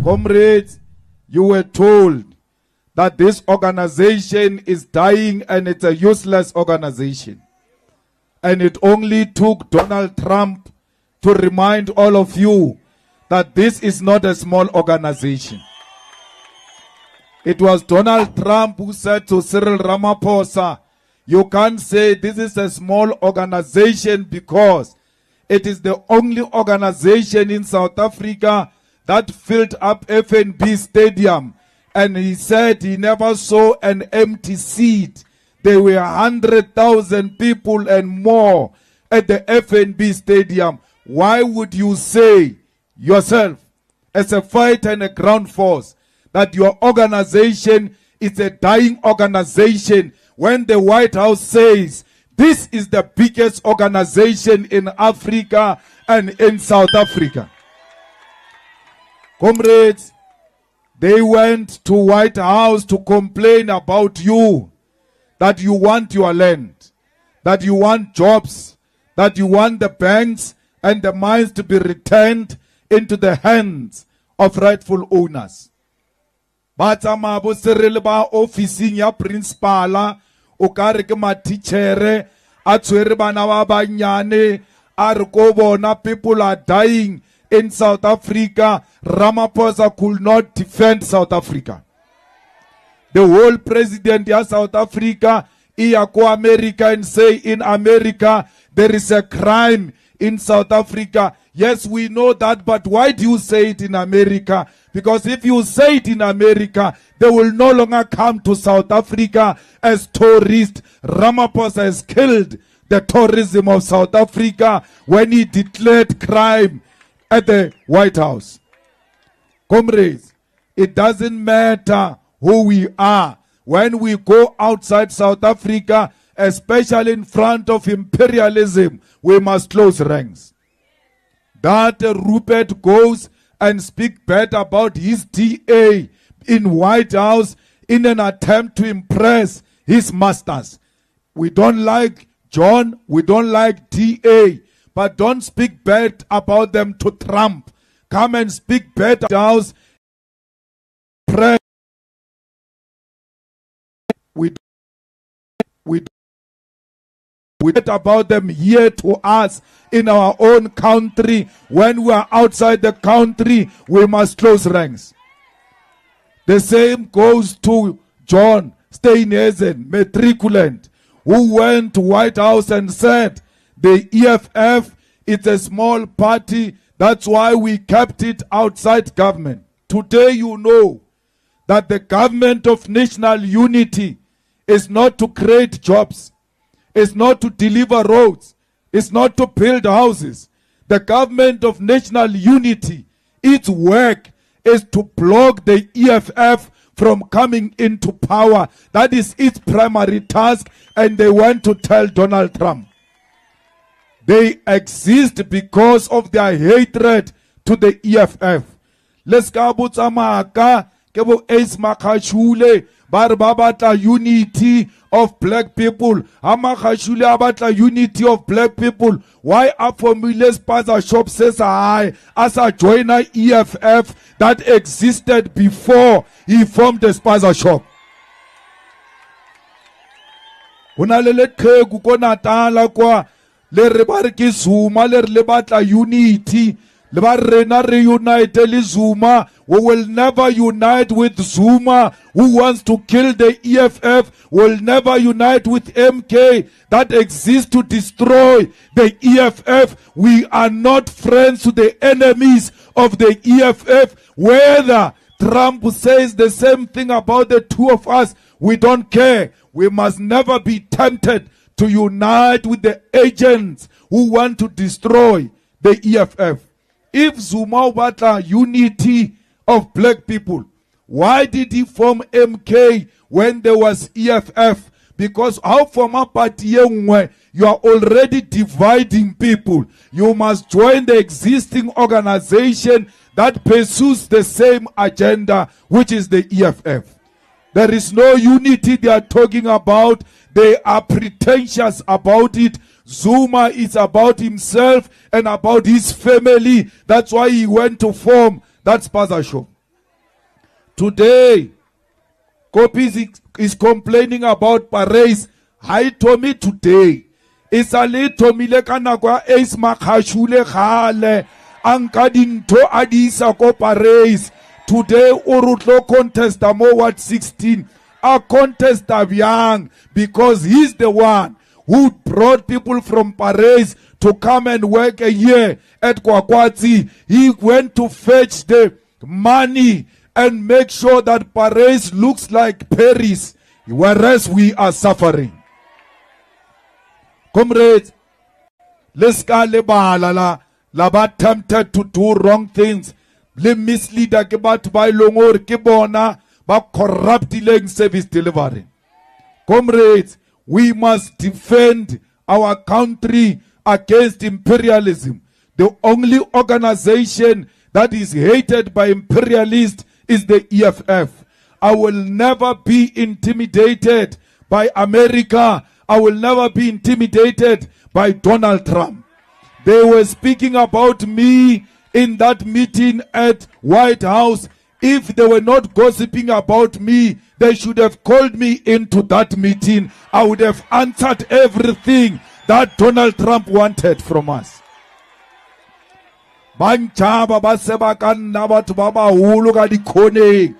Comrades, you were told that this organization is dying and it's a useless organization. And it only took Donald Trump to remind all of you that this is not a small organization. It was Donald Trump who said to Cyril Ramaphosa, you can't say this is a small organization because it is the only organization in South Africa that filled up FNB Stadium. And he said he never saw an empty seat. There were 100,000 people and more at the FNB Stadium. Why would you say yourself, as a fighter and a ground force, that your organization is a dying organization when the White House says this is the biggest organization in Africa and in South Africa? Comrades, they went to White House to complain about you, that you want your land, that you want jobs, that you want the banks and the mines to be returned into the hands of rightful owners. Batsama bo Cyril ba officing ya principala o ka re ke matitjhere a tshwere bana ba banyane a re ko bona people are dying in South Africa. Ramaphosa could not defend South Africa. The whole president of South Africa ia ko America and say in America there is a crime in South Africa. Yes, we know that, but why do you say it in America? Because if you say it in America, they will no longer come to South Africa as tourists. Ramaphosa has killed the tourism of South Africa when he declared crime at the White House. Comrades, it doesn't matter who we are. When we go outside South Africa, especially in front of imperialism, we must close ranks. That Rupert goes and speak bad about his DA in White House in an attempt to impress his masters. We don't like John, we don't like DA, but don't speak bad about them to Trump. Come and speak bad about House. Press. We talk about them here to us in our own country. When we are outside the country, we must close ranks. The same goes to John Steenhuisen, matriculant, who went to White House and said the EFF is a small party, that's why we kept it outside government. Today you know that the government of national unity is not to create jobs. It's not to deliver roads. It's not to build houses. The government of national unity, its work is to block the EFF from coming into power. That is its primary task, and they want to tell Donald Trump. They exist because of their hatred to the EFF. Let's go to Ace Makashule, Barbabata unity of black people. Amakashule abata unity of black people. Why are formulas Spaza Shop says I as a joiner EFF that existed before he formed the Spaza Shop? Unalele kegu kona tala kwa le rebariki Zuma le lebata unity. Reunite Zuma. We will never unite with Zuma, who wants to kill the EFF. Will never unite with MK that exists to destroy the EFF. We are not friends to the enemies of the EFF. Whether Trump says the same thing about the two of us, we don't care. We must never be tempted to unite with the agents who want to destroy the EFF. If Zuma Watla unity of black people, why did he form MK when there was EFF? Because how from a party you are already dividing people. You must join the existing organization that pursues the same agenda, which is the EFF. There is no unity they are talking about. They are pretentious about it. Zuma is about himself and about his family. That's why he went to form that Spaza Shop. Today, Koppes is complaining about Parys. Hi to me today. It's a little milekanakwa Ace Makashule Khale. Anka dinto adisa ko Parys. Today, Urutlo contest mo Ward 16. A contest of young because he's the one who brought people from Parys to come and work a year at Kwakwatsi. He went to fetch the money and make sure that Parys looks like Paris, whereas we are suffering. Comrades, let's go la tempted to do wrong things. Le misleader ke batho ba ilongor ke bona ba corrupting service delivery. Comrades, we must defend our country against imperialism. The only organization that is hated by imperialists is the EFF. I will never be intimidated by America. I will never be intimidated by Donald Trump. They were speaking about me in that meeting at White House. If they were not gossiping about me, they should have called me into that meeting. I would have answered everything that Donald Trump wanted from us. Banchaba baseba kanna batho ba baholo ka dikhoneng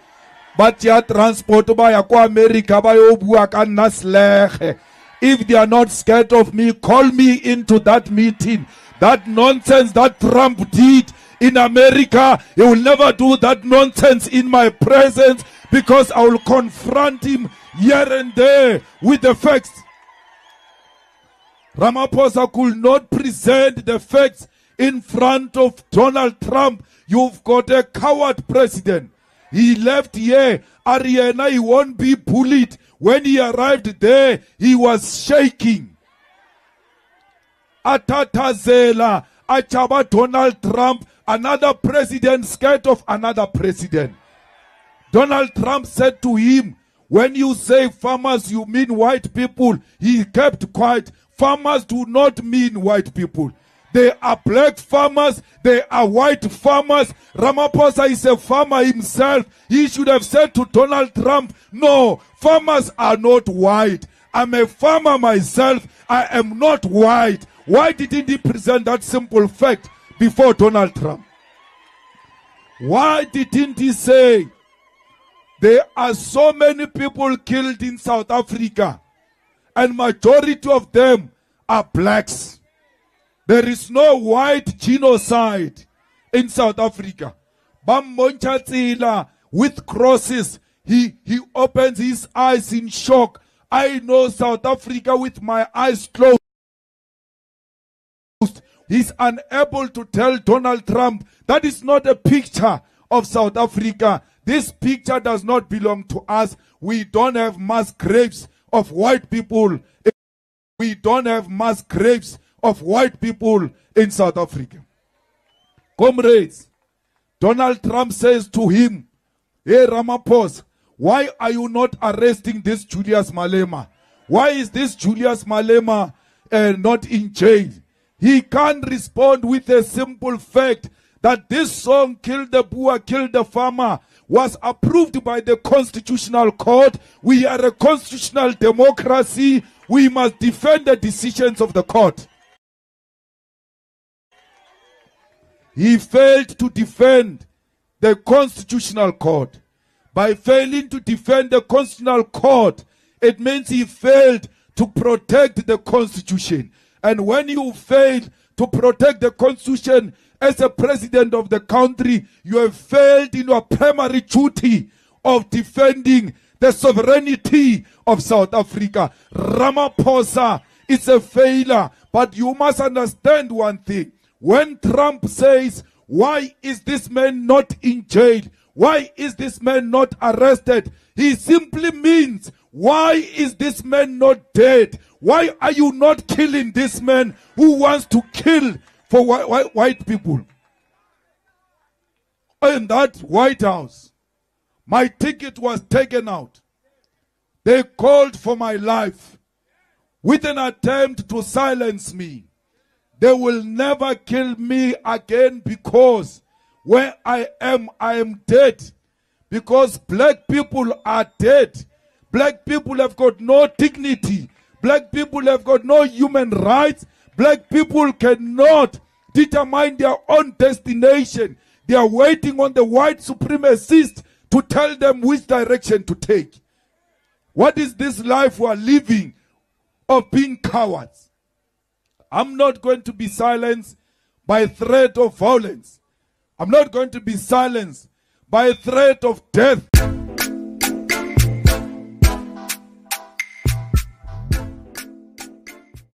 ba tya transport ba ya kwa America ba yo bua ka nna slege. If they are not scared of me, call me into that meeting. That nonsense that Trump did in America, he will never do that nonsense in my presence, because I will confront him here and there with the facts. Ramaphosa could not present the facts in front of Donald Trump. You've got a coward president. He left here. Ariana, he won't be bullied. When he arrived there, he was shaking. Atatazela, Achaba Donald Trump, another president scared of another president. Donald Trump said to him, when you say farmers, you mean white people. He kept quiet. Farmers do not mean white people. They are black farmers. They are white farmers. Ramaphosa is a farmer himself. He should have said to Donald Trump, no, farmers are not white. I'm a farmer myself. I am not white. Why didn't he present that simple fact before Donald Trump? Why didn't he say, there are so many people killed in South Africa, and majority of them are blacks. There is no white genocide in South Africa. Bammonchatsila with crosses. He opens his eyes in shock. I know South Africa with my eyes closed. He's unable to tell Donald Trump that is not a picture of South Africa. This picture does not belong to us. We don't have mass graves of white people. We don't have mass graves of white people in South Africa. Comrades, Donald Trump says to him, hey Ramaphosa, why are you not arresting this Julius Malema? Why is this Julius Malema not in jail? He can't respond with a simple fact that this song, Kill the Boer, Kill the Farmer, was approved by the Constitutional Court. We are a constitutional democracy. We must defend the decisions of the court. He failed to defend the Constitutional Court. By failing to defend the Constitutional Court, it means he failed to protect the Constitution. And when you fail to protect the Constitution as a president of the country, you have failed in your primary duty of defending the sovereignty of South Africa. Ramaphosa is a failure, but you must understand one thing. When Trump says, why is this man not in jail? Why is this man not arrested? He simply means, why is this man not dead? Why are you not killing this man who wants to kill for white people? In that White House, my ticket was taken out. They called for my life with an attempt to silence me. They will never kill me again, because where I am dead. because black people are dead. Black people have got no dignity. Black people have got no human rights. Black people cannot determine their own destination. They are waiting on the white supremacists to tell them which direction to take. What is this life we are living of being cowards? I'm not going to be silenced by threat of violence. I'm not going to be silenced by threat of death.